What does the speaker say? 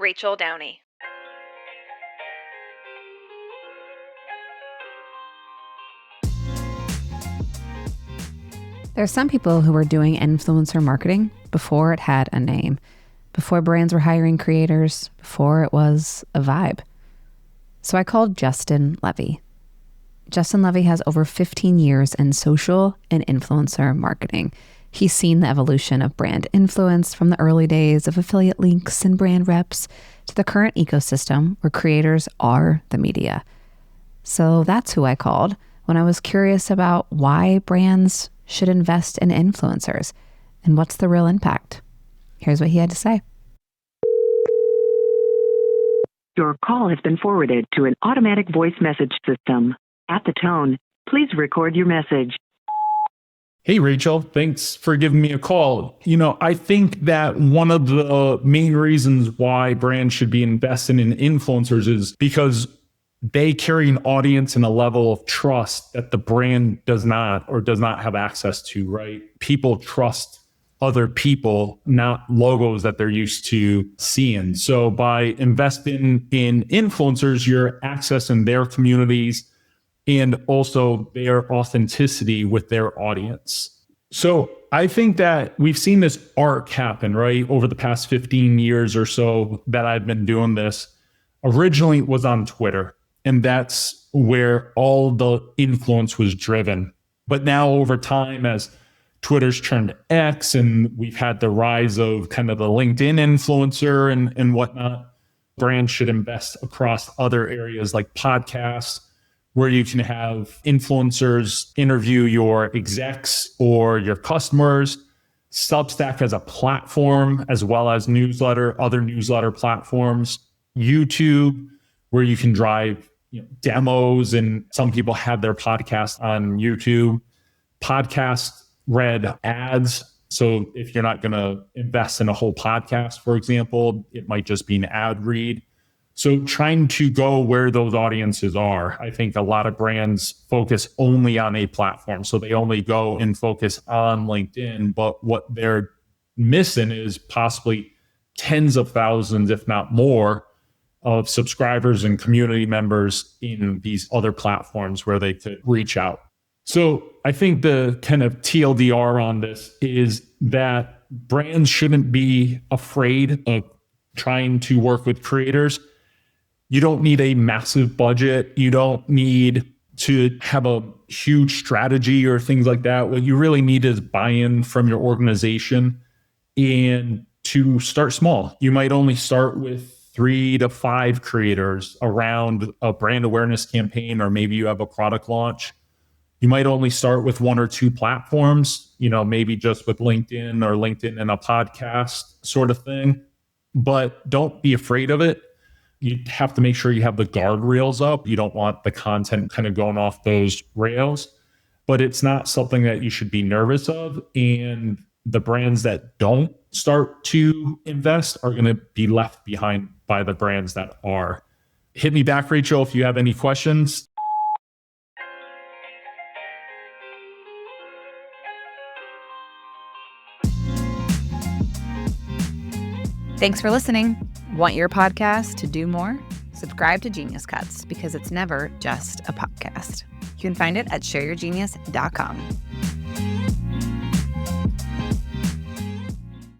Rachel Downey. There are some people who were doing influencer marketing before it had a name, before brands were hiring creators, before it was a vibe. So I called Justin Levy. Justin Levy has over 15 years in social and influencer marketing. He's seen the evolution of brand influence from the early days of affiliate links and brand reps to the current ecosystem where creators are the media. So that's who I called when I was curious about why brands should invest in influencers and what's the real impact. Here's what he had to say. Your call has been forwarded to an automatic voice message system. At the tone, please record your message. Hey, Rachel, thanks for giving me a call. I think that one of the main reasons why brands should be investing in influencers is because they carry an audience and a level of trust that the brand does not have access to, right? People trust other people, not logos that they're used to seeing. So by investing in influencers, you're accessing their communities and also their authenticity with their audience. So I think that we've seen this arc happen, right? Over the past 15 years or so that I've been doing this. Originally it was on Twitter, and that's where all the influence was driven. But now over time, as Twitter's turned X and we've had the rise of kind of the LinkedIn influencer and whatnot, brands should invest across other areas like podcasts, where you can have influencers interview your execs or your customers, Substack as a platform, as well as other newsletter platforms, YouTube, where you can drive demos, and some people have their podcast on YouTube, podcast read ads. So if you're not going to invest in a whole podcast, for example, it might just be an ad read. So trying to go where those audiences are. I think a lot of brands focus only on a platform. So they only go and focus on LinkedIn, but what they're missing is possibly tens of thousands, if not more, of subscribers and community members in these other platforms where they could reach out. So I think the kind of TLDR on this is that brands shouldn't be afraid of trying to work with creators. You don't need a massive budget. You don't need to have a huge strategy or things like that. What you really need is buy-in from your organization and to start small. You might only start with 3 to 5 creators around a brand awareness campaign, or maybe you have a product launch. You might only start with 1 or 2 platforms, maybe just with LinkedIn or LinkedIn and a podcast sort of thing. But don't be afraid of it. You have to make sure you have the guardrails up. You don't want the content kind of going off those rails, but it's not something that you should be nervous of. And the brands that don't start to invest are going to be left behind by the brands that are. Hit me back, Rachel, if you have any questions. Thanks for listening. Want your podcast to do more? Subscribe to Genius Cuts, because it's never just a podcast. You can find it at shareyourgenius.com.